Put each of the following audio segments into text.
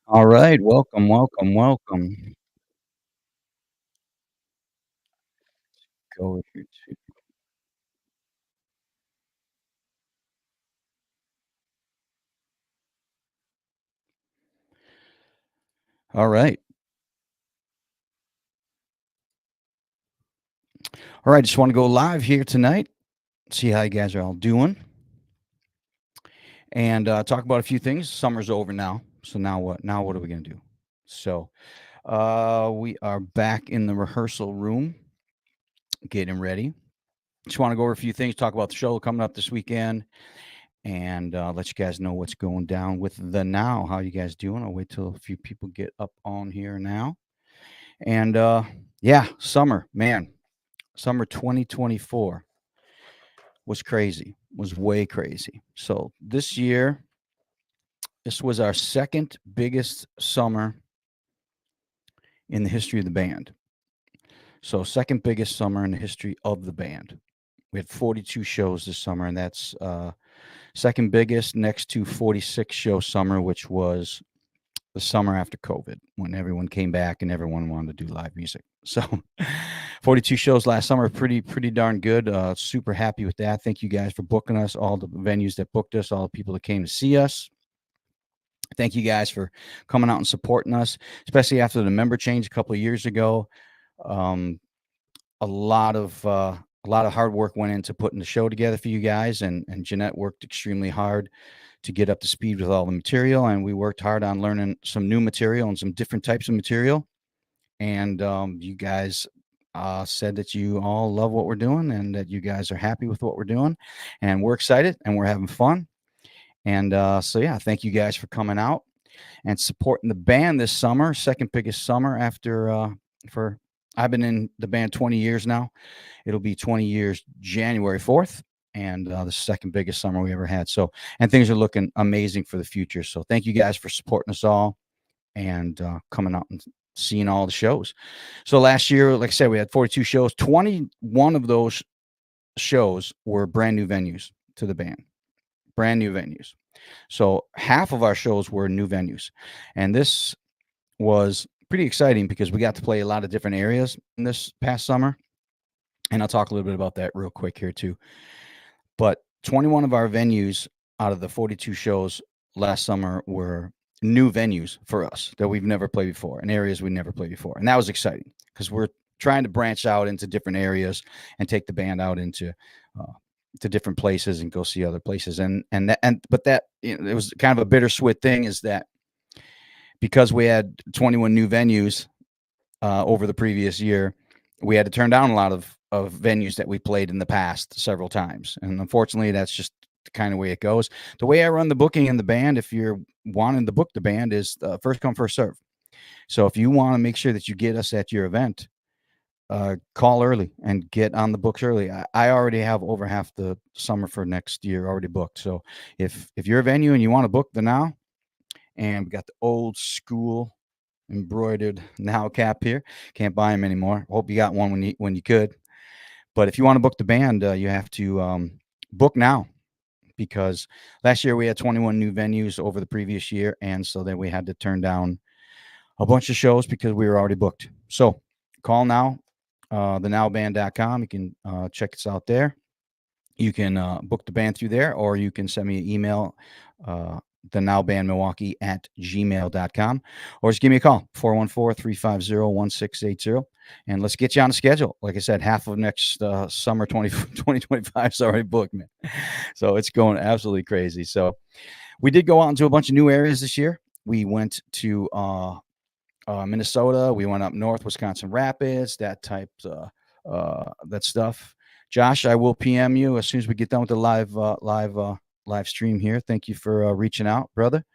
All right, welcome, welcome, welcome. Go with your two. All right. All right, just wanna go live here tonight, see how you guys are all doing, and, talk about a few things. Summer's over now, so now what? Now what are we gonna do? So, we are back in the rehearsal room getting ready. Just wanna go over a few things, talk about the show coming up this weekend, and, let you guys know what's going down with the now. How you guys doing? I'll wait till a few people get up on here now. And, yeah, summer, man. Summer 2024 was crazy, was way crazy. So this year, this was our second biggest summer in the history of the band. So second biggest summer in the history of the band. We had 42 shows this summer, and that's second biggest next to 46 show summer, which was the summer after COVID when everyone came back and everyone wanted to do live music. So 42 shows last summer, pretty darn good. Super happy with that. Thank you guys for booking us, all the venues that booked us, all the people that came to see us. Thank you guys for coming out and supporting us, especially after the member change a couple of years ago. Um, a lot of hard work went into putting the show together for you guys, and Jeanette worked extremely hard to get up to speed with all the material, and we worked hard on learning some new material and some different types of material. And you guys said that you all love what we're doing and that you guys are happy with what we're doing, and we're excited and we're having fun. And so yeah, thank you guys for coming out and supporting the band this summer. Second biggest summer after for I've been in the band 20 years now. It'll be 20 years January 4th, and the second biggest summer we ever had. So, and things are looking amazing for the future. So, thank you guys for supporting us all and coming out and seeing all the shows. So, last year, like I said, we had 42 shows. 21 of those shows were brand new venues to the band, brand new venues. So, half of our shows were new venues. And this was pretty exciting because we got to play a lot of different areas in this past summer. And I'll talk a little bit about that real quick here too. But 21 of our venues out of the 42 shows last summer were new venues for us that we've never played before, in areas we never played before. And that was exciting because we're trying to branch out into different areas and take the band out into to different places and go see other places. But that it was kind of a bittersweet thing is that because we had 21 new venues over the previous year, we had to turn down a lot of venues that we played in the past several times, and unfortunately, that's just the kind of way it goes. The way I run the booking in the band, if you're wanting to book the band, is first come first serve. So if you want to make sure that you get us at your event, call early and get on the books early. I already have over half the summer for next year already booked. So if you're a venue and you want to book the now, and we got the old school embroidered now cap here. Can't buy them anymore. Hope you got one when you could. But if you want to book the band, you have to book now because last year we had 21 new venues over the previous year, and so then we had to turn down a bunch of shows because we were already booked. So call now, thenowband.com. You can check us out there. You can book the band through there, or you can send me an email, the nowbandmilwaukee at gmail.com, or just give me a call, 414-350-1680. And let's get you on the schedule. Like I said, half of next summer 2025 is already booked, man. So it's going absolutely crazy. So we did go out into a bunch of new areas this year. We went to Minnesota. We went up north, Wisconsin Rapids, that stuff. Josh, I will PM you as soon as we get done with the live stream here. Thank you for reaching out, brother.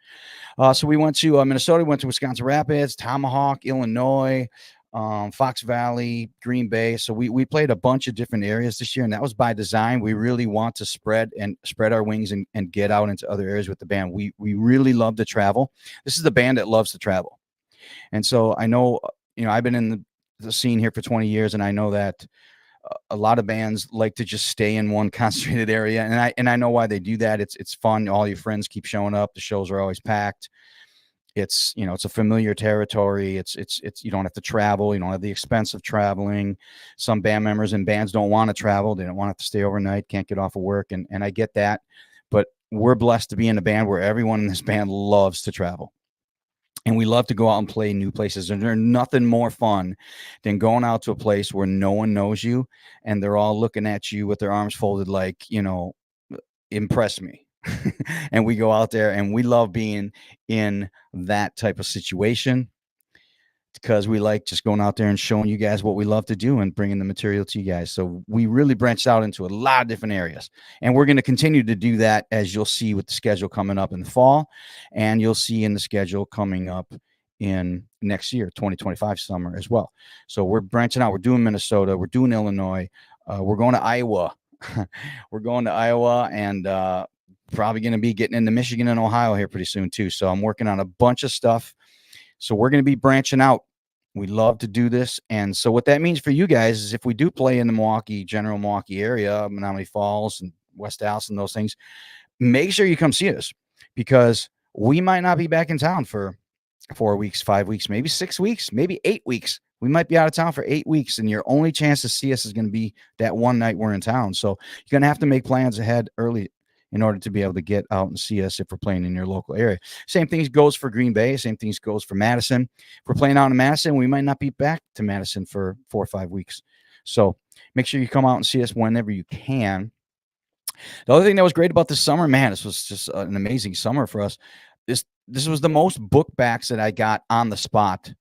So we went to Minnesota, we went to Wisconsin Rapids, Tomahawk, Illinois, Fox Valley, Green Bay. So we played a bunch of different areas this year, and that was by design. We really want to spread our wings and get out into other areas with the band. We really love to travel. This is the band that loves to travel. And so I know, I've been in the scene here for 20 years, and I know that a lot of bands like to just stay in one concentrated area, and I know why they do that. It's fun. All your friends keep showing up. The shows are always packed, It's, you know, it's a familiar territory. It's you don't have to travel. You don't have the expense of traveling. Some band members and bands don't want to travel. They don't want to have to stay overnight, can't get off of work. And I get that. But we're blessed to be in a band where everyone in this band loves to travel. And we love to go out and play new places. And there's nothing more fun than going out to a place where no one knows you and they're all looking at you with their arms folded, like, you know, impress me. And we go out there and we love being in that type of situation because we like just going out there and showing you guys what we love to do and bringing the material to you guys. So we really branched out into a lot of different areas. And we're going to continue to do that, as you'll see with the schedule coming up in the fall. And you'll see in the schedule coming up in next year, 2025 summer as well. So we're branching out. We're doing Minnesota. We're doing Illinois. We're going to Iowa. We're going to Iowa and probably going to be getting into Michigan and Ohio here pretty soon too. So I'm working on a bunch of stuff. So we're going to be branching out. We love to do this. And so what that means for you guys is if we do play in the general Milwaukee area, Menominee Falls and West Allis and those things, make sure you come see us because we might not be back in town for 4 weeks, 5 weeks, maybe 6 weeks, maybe 8 weeks. We might be out of town for 8 weeks, and your only chance to see us is going to be that one night we're in town. So you're going to have to make plans ahead early in order to be able to get out and see us if we're playing in your local area. Same thing goes for Green Bay. Same thing goes for Madison. If we're playing out in Madison, we might not be back to Madison for 4 or 5 weeks. So make sure you come out and see us whenever you can. The other thing that was great about this summer, man, this was just an amazing summer for us. This was the most book backs that I got on the spot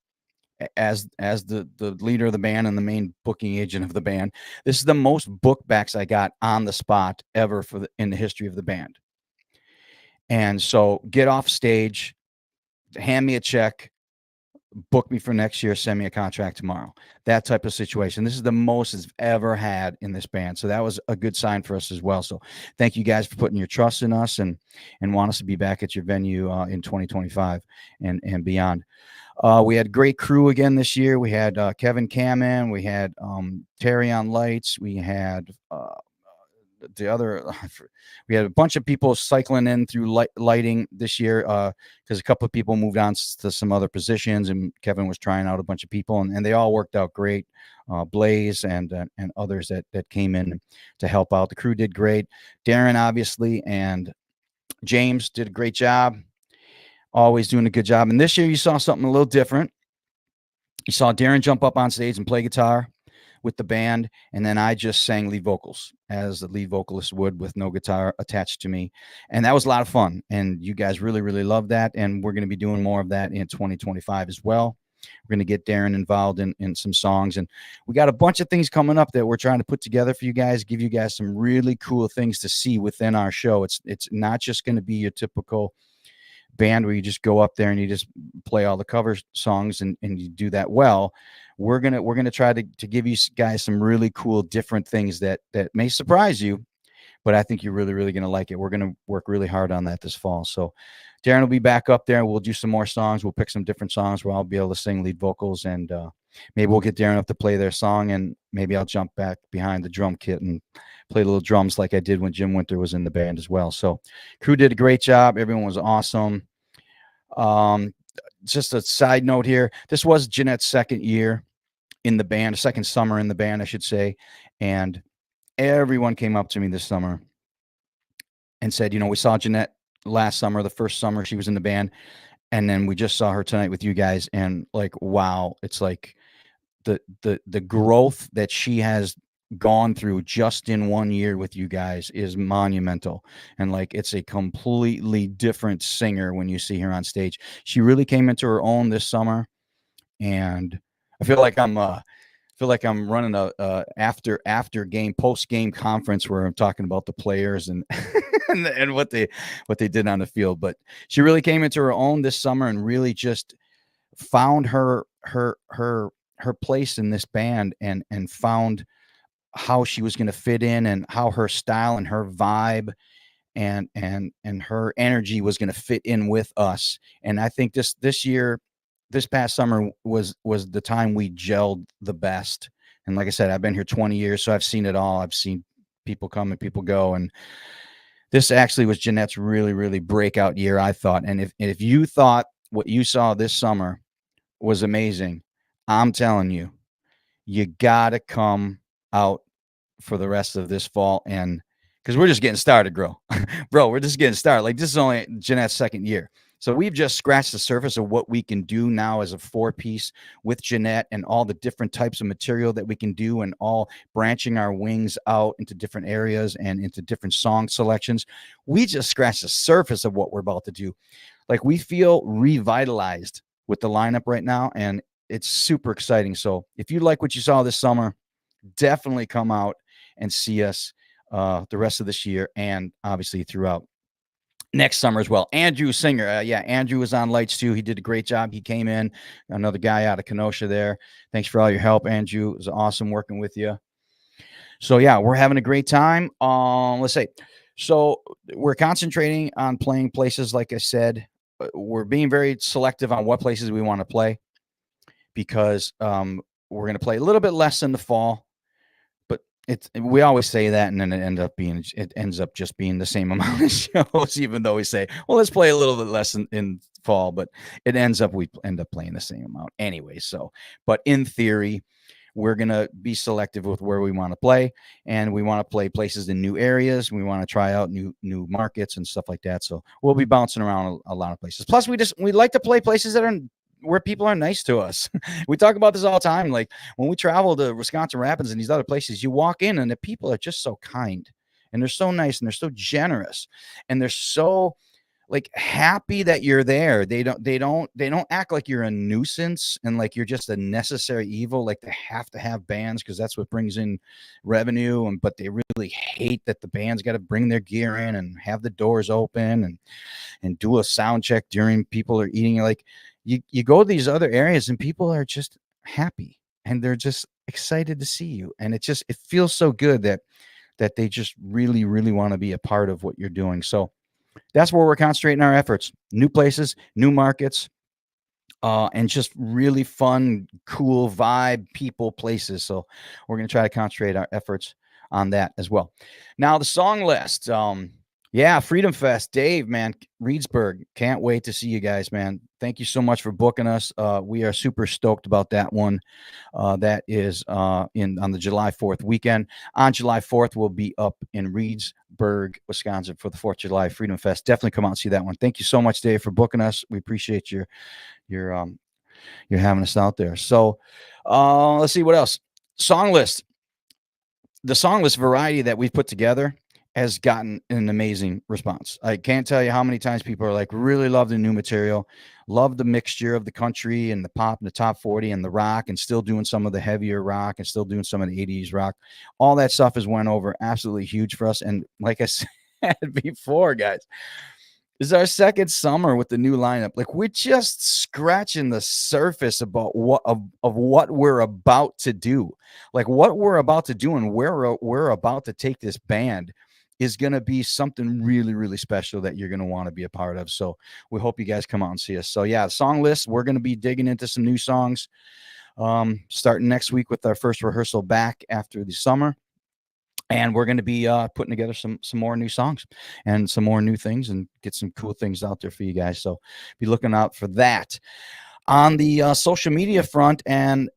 as the leader of the band and the main booking agent of the band. This is the most book backs I got on the spot ever in the history of the band. And so get off stage, hand me a check, book me for next year, send me a contract tomorrow. That type of situation. This is the most it's ever had in this band. So that was a good sign for us as well. So thank you guys for putting your trust in us and want us to be back at your venue in 2025 and beyond. We had great crew again this year. We had Kevin Kamen, we had Terry on lights, we had we had a bunch of people cycling in through lighting this year because a couple of people moved on to some other positions, and Kevin was trying out a bunch of people, and they all worked out great. Blaze and others that came in to help out. The crew did great. Darren, obviously, and James did a great job. Always doing a good job. And this year you saw something a little different. You saw Darren jump up on stage and play guitar with the band, and then I just sang lead vocals as the lead vocalist would with no guitar attached to me. And that was a lot of fun. And you guys really, really loved that. And we're going to be doing more of that in 2025 as well. We're going to get Darren involved in some songs. And we got a bunch of things coming up that we're trying to put together for you guys, give you guys some really cool things to see within our show. It's not just going to be your typical band where you just go up there and you just play all the cover songs and you do that well. We're gonna try to give you guys some really cool different things that may surprise you, but I think you're really, really gonna like it. We're gonna work really hard on that this fall. So Darren will be back up there. We'll do some more songs. We'll pick some different songs where I'll be able to sing lead vocals, and maybe we'll get Darren up to play their song, and maybe I'll jump back behind the drum kit and play little drums like I did when Jim Winter was in the band as well. So crew did a great job. Everyone was awesome. Just a side note here. This was Jeanette's second year in the band, second summer in the band, I should say. And everyone came up to me this summer and said, you know, we saw Jeanette last summer, the first summer she was in the band. And then we just saw her tonight with you guys. And like, wow, it's like the growth that she has gone through just in 1 year with you guys is monumental. And like, it's a completely different singer when you see her on stage. She really came into her own this summer, and I feel like I'm running a after game, post game conference where I'm talking about the players and and what they did on the field. But she really came into her own this summer and really just found her place in this band and found how she was going to fit in and how her style and her vibe and her energy was going to fit in with us. And I think this past summer was the time we gelled the best. And like I said, I've been here 20 years, so I've seen it all. I've seen people come and people go. And this actually was Jeanette's really, really breakout year, I thought. And if you thought what you saw this summer was amazing. I'm telling you, you gotta come out for the rest of this fall, and because we're just getting started, bro, we're just getting started. Like, this is only Jeanette's second year. So we've just scratched the surface of what we can do now as a 4-piece with Jeanette, and all the different types of material that we can do, and all branching our wings out into different areas and into different song selections. We just scratched the surface of what we're about to do. Like, we feel revitalized with the lineup right now, and it's super exciting. So if you like what you saw this summer, definitely come out and see us the rest of this year, and obviously throughout next summer as well. Andrew Singer, yeah, Andrew was on lights too. He did a great job. He came in, another guy out of Kenosha there. Thanks for all your help, Andrew. It was awesome working with you. So yeah, we're having a great time. Let's say, so we're concentrating on playing places. Like I said, we're being very selective on what places we want to play, because we're going to play a little bit less in the fall. But we always say that, and then it ends up just being the same amount of shows, even though we say, well, let's play a little bit less in fall, but we end up playing the same amount anyway. So, but in theory, we're going to be selective with where we want to play, and we want to play places in new areas. We want to try out new markets and stuff like that. So we'll be bouncing around a lot of places. Plus, we like to play places that are where people are nice to us. We talk about this all the time. Like, when we travel to Wisconsin Rapids and these other places, you walk in and the people are just so kind, and they're so nice, and they're so generous, and they're so like happy that you're there. They don't act like you're a nuisance and like you're just a necessary evil. Like, they have to have bands because that's what brings in revenue, but they really hate that the band's got to bring their gear in and have the doors open and do a sound check during people are eating. Like, you go to these other areas and people are just happy, and they're just excited to see you, and it feels so good that they just really, really want to be a part of what you're doing. So that's where we're concentrating our efforts: new places, new markets, and just really fun, cool vibe, people, places. So we're going to try to concentrate our efforts on that as well. Now, the song list. Yeah, Freedom Fest, Dave, man, Reedsburg. Can't wait to see you guys, man. Thank you so much for booking us. We are super stoked about that one. That is on the July 4th weekend. On July 4th, we'll be up in Reedsburg, Wisconsin for the 4th of July Freedom Fest. Definitely come out and see that one. Thank you so much, Dave, for booking us. We appreciate you're having us out there. So let's see what else. Song list. The song list variety that we've put together has gotten an amazing response. I can't tell you how many times people are like, really love the new material, love the mixture of the country and the pop and the top 40 and the rock, and still doing some of the heavier rock and still doing some of the 80s rock. All that stuff has went over absolutely huge for us. And like I said before, guys, this is our second summer with the new lineup. Like, we're just scratching the surface about what we're about to do. Like, what we're about to do and where we're about to take this band is going to be something really, really special that you're going to want to be a part of. So we hope you guys come out and see us. So yeah, song list, we're going to be digging into some new songs starting next week with our first rehearsal back after the summer. And we're going to be putting together some more new songs and some more new things, and get some cool things out there for you guys. So be looking out for that. On the social media front, and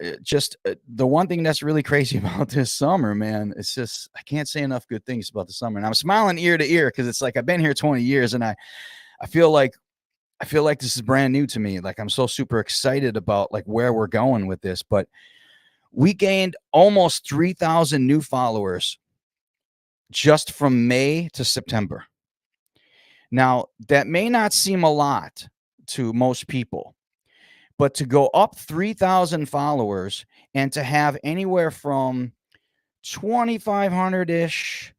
the one thing that's really crazy about this summer, man, it's just, I can't say enough good things about the summer. And I'm smiling ear to ear because it's like I've been here 20 years, and I feel like this is brand new to me. Like, I'm so super excited about like where we're going with this. But we gained almost 3,000 new followers just from May to September. Now, that may not seem a lot to most people, but to go up 3,000 followers and to have anywhere from 2,500-ish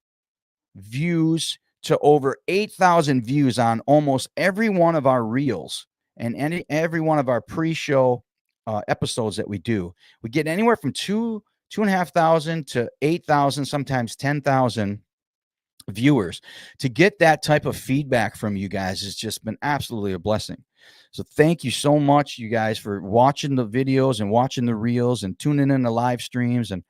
views to over 8,000 views on almost every one of our reels and every one of our pre-show episodes that we do, we get anywhere from 2,500 to 8,000, sometimes 10,000 viewers. To get that type of feedback from you guys has just been absolutely a blessing. So thank you so much, you guys, for watching the videos and watching the reels and tuning in the live streams and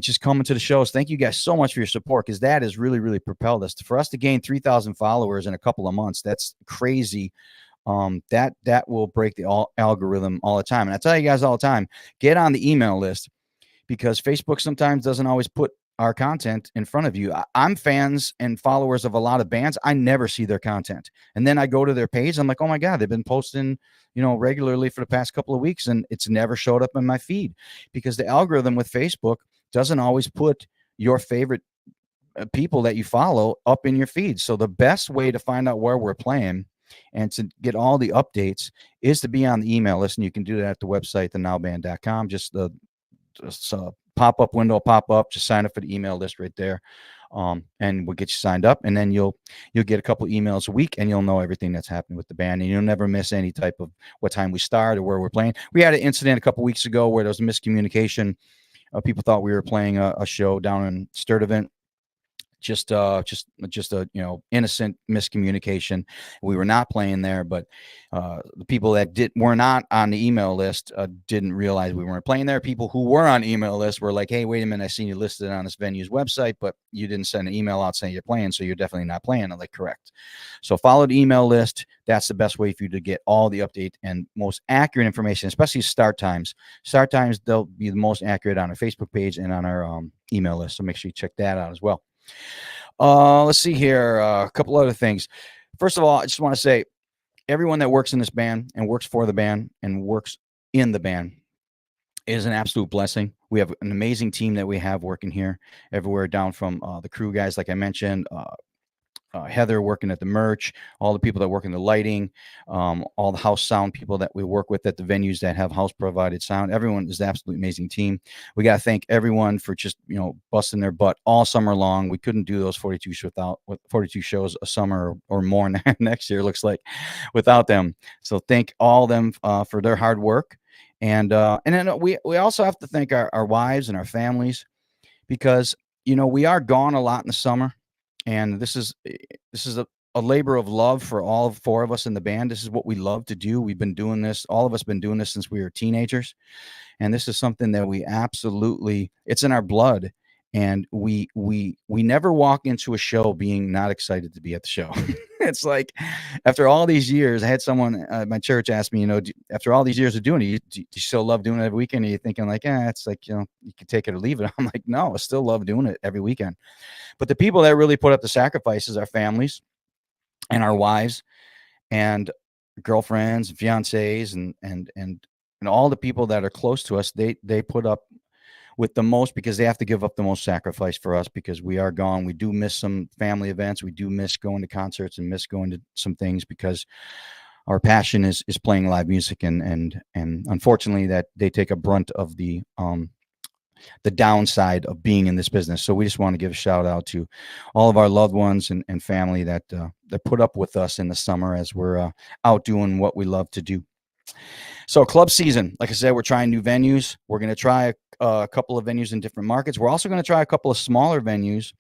just coming to the shows. Thank you guys so much for your support, because that has really, really propelled us. For us to gain 3,000 followers in a couple of months, that's crazy that will break the algorithm all the time. And I tell you guys all the time, get on the email list because Facebook sometimes doesn't always put our content in front of you. I'm fans and followers of a lot of bands. I never see their content. And then I go to their page. I'm like, oh my God, they've been posting, regularly for the past couple of weeks, and it's never showed up in my feed because the algorithm with Facebook doesn't always put your favorite people that you follow up in your feed. So the best way to find out where we're playing and to get all the updates is to be on the email list. And you can do that at the website, thenowband.com. Just pop-up window pop up, just sign up for the email list right there, and we'll get you signed up, and then you'll get a couple emails a week, and you'll know everything that's happening with the band, and you'll never miss any type of what time we start or where we're playing. We had an incident a couple weeks ago where there was a miscommunication. People thought we were playing a show down in Sturtevant. Just a innocent miscommunication. We were not playing there, but the people that were not on the email list didn't realize we weren't playing there. People who were on email list were like, "Hey, wait a minute, I seen you listed on this venue's website, but you didn't send an email out saying you're playing, so you're definitely not playing." I'm like, "Correct." So follow the email list. That's the best way for you to get all the update and most accurate information, especially start times. Start times, they'll be the most accurate on our Facebook page and on our email list. So make sure you check that out as well. Let's see here. A couple other things. First of all, I just want to say everyone that works in this band and works for the band and works in the band is an absolute blessing. We have an amazing team that we have working here everywhere, down from the crew guys, like I mentioned, Heather working at the merch, all the people that work in the lighting, all the house sound people that we work with at the venues that have house provided sound. Everyone is an absolutely amazing team. We got to thank everyone for just, busting their butt all summer long. We couldn't do those 42 shows a summer or more next year, looks like, without them. So thank all them for their hard work. And then we also have to thank our wives and our families because, we are gone a lot in the summer. And this is a labor of love for all four of us in the band. This is what we love to do. We've been doing this. All of us been doing this since we were teenagers. And this is something that we absolutely, it's in our blood. And we never walk into a show being not excited to be at the show. It's like after all these years, I had someone at my church ask me, after all these years of doing it, do you still love doing it every weekend? Are you thinking like, it's like, you can take it or leave it. I'm like, no, I still love doing it every weekend. But the people that really put up the sacrifices are families and our wives and girlfriends, fiancés, and all the people that are close to us. They put up with the most because they have to give up the most sacrifice for us because we are gone. We do miss some family events. We do miss going to concerts and miss going to some things because our passion is playing live music, and unfortunately that they take a brunt of the downside of being in this business. So we just want to give a shout out to all of our loved ones and family that put up with us in the summer as we're out doing what we love to do. So club season, like I said, we're trying new venues. We're going to try a couple of venues in different markets. We're also going to try a couple of smaller venues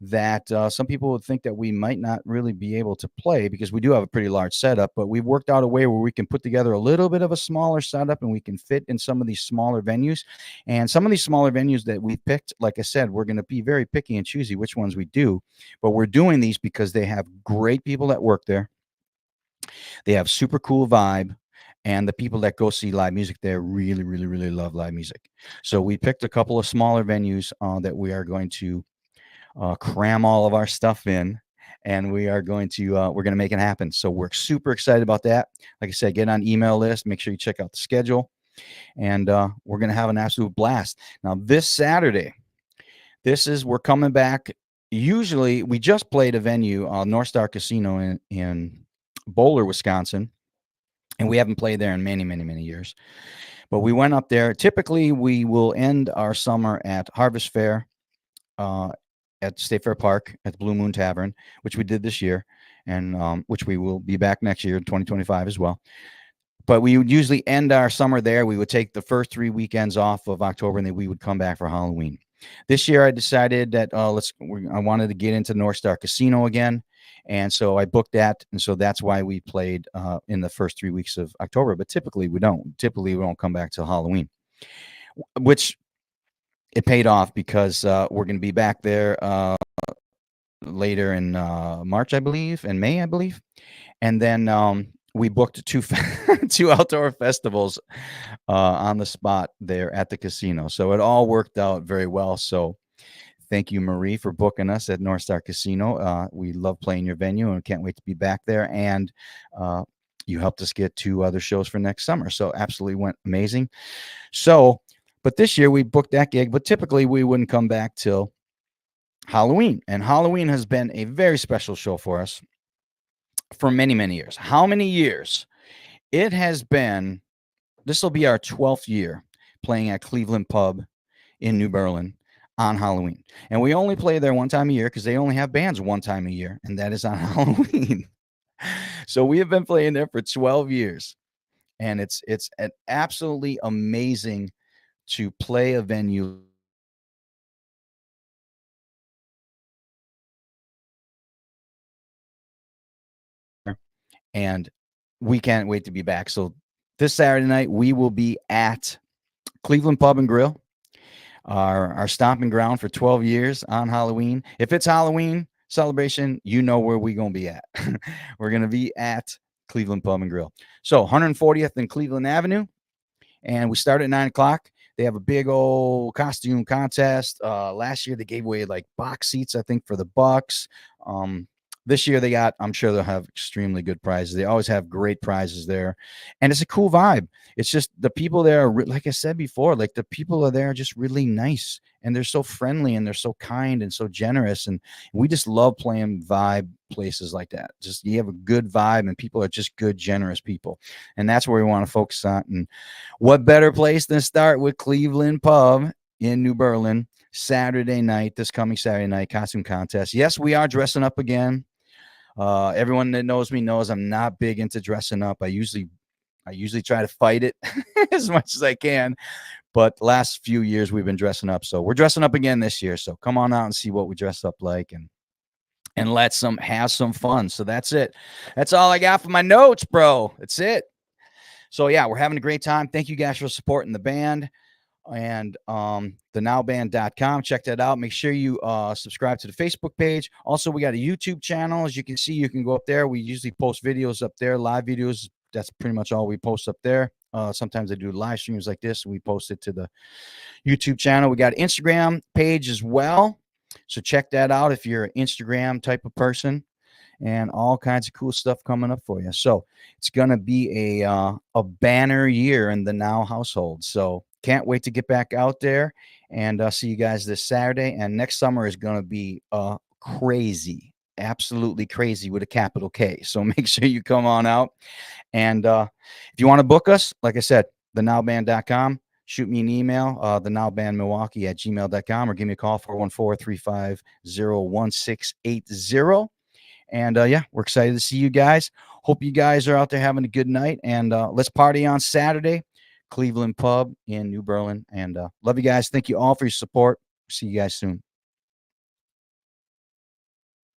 that some people would think that we might not really be able to play because we do have a pretty large setup, but we've worked out a way where we can put together a little bit of a smaller setup and we can fit in some of these smaller venues. And some of these smaller venues that we picked, like I said, we're going to be very picky and choosy which ones we do, but we're doing these because they have great people that work there. They have super cool vibe. And the people that go see live music there really, really, really love live music. So we picked a couple of smaller venues that we are going to cram all of our stuff in, and we're going to make it happen. So we're super excited about that. Like I said, get on email list, make sure you check out the schedule, and we're going to have an absolute blast. Now this Saturday, we're coming back. Usually we just played a venue, North Star Casino in Bowler, Wisconsin. And we haven't played there in many, many, many years. But we went up there. Typically, we will end our summer at Harvest Fair at State Fair Park at the Blue Moon Tavern, which we did this year, and which we will be back next year in 2025 as well. But we would usually end our summer there. We would take the first 3 weekends off of October, and then we would come back for Halloween. This year, I decided that I wanted to get into North Star Casino again. And so I booked that. And so that's why we played in the first 3 weeks of October. But typically we don't. Typically we don't come back till Halloween, which it paid off because we're going to be back there later in March, I believe, and May, I believe. And then we booked two two outdoor festivals on the spot there at the casino. So it all worked out very well. So thank you, Marie, for booking us at North Star Casino. We love playing your venue and can't wait to be back there. And you helped us get 2 other shows for next summer. So absolutely went amazing. So, but this year we booked that gig, but typically we wouldn't come back till Halloween. And Halloween has been a very special show for us for many, many years. How many years? It has been, this will be our 12th year playing at Cleveland Pub in New Berlin on Halloween. And we only play there one time a year because they only have bands one time a year, and that is on Halloween. So we have been playing there for 12 years. And it's an absolutely amazing to play a venue and we can't wait to be back. So this Saturday night we will be at Cleveland Pub and Grill, our stomping ground for 12 years on Halloween. If it's Halloween celebration, you know where we're going to be at. We're going to be at Cleveland Pub and Grill. So 140th and Cleveland Avenue. And we start at 9 o'clock. They have a big old costume contest. Last year they gave away like box seats, I think, for the Bucks. This year they got, I'm sure they'll have extremely good prizes. They always have great prizes there. And it's a cool vibe. It's just the people there are, like I said before, like the people are there are just really nice and they're so friendly and they're so kind and so generous. And we just love playing vibe places like that. Just you have a good vibe and people are just good, generous people. And that's where we want to focus on. And what better place than start with Cleveland Pub in New Berlin Saturday night, this coming Saturday night, costume contest. Yes, we are dressing up again. Everyone that knows me knows I'm not big into dressing up. I usually try to fight it as much as I can. But last few years we've been dressing up. So we're dressing up again this year. So come on out and see what we dress up like and let's have some fun. So that's it. That's all I got for my notes, bro. That's it. So yeah, we're having a great time. Thank you guys for supporting the band and thenowband.com. Check that out. Make sure you subscribe to the Facebook page. Also, we got a YouTube channel. As you can see, you can go up there. We usually post videos up there, live videos. That's pretty much all we post up there. Sometimes I do live streams like this. We post it to the YouTube channel. We got an Instagram page as well. So check that out if you're an Instagram type of person. And all kinds of cool stuff coming up for you. So it's going to be a banner year in the Now household. So can't wait to get back out there and see you guys this Saturday. And next summer is going to be crazy, absolutely crazy with a capital K. So make sure you come on out. And if you want to book us, like I said, thenowband.com. Shoot me an email, thenowbandmilwaukee@gmail.com, or give me a call, 414-350-1680. And yeah, we're excited to see you guys. Hope you guys are out there having a good night. And let's party on Saturday, Cleveland Pub in New Berlin. And love you guys. Thank you all for your support. See you guys soon.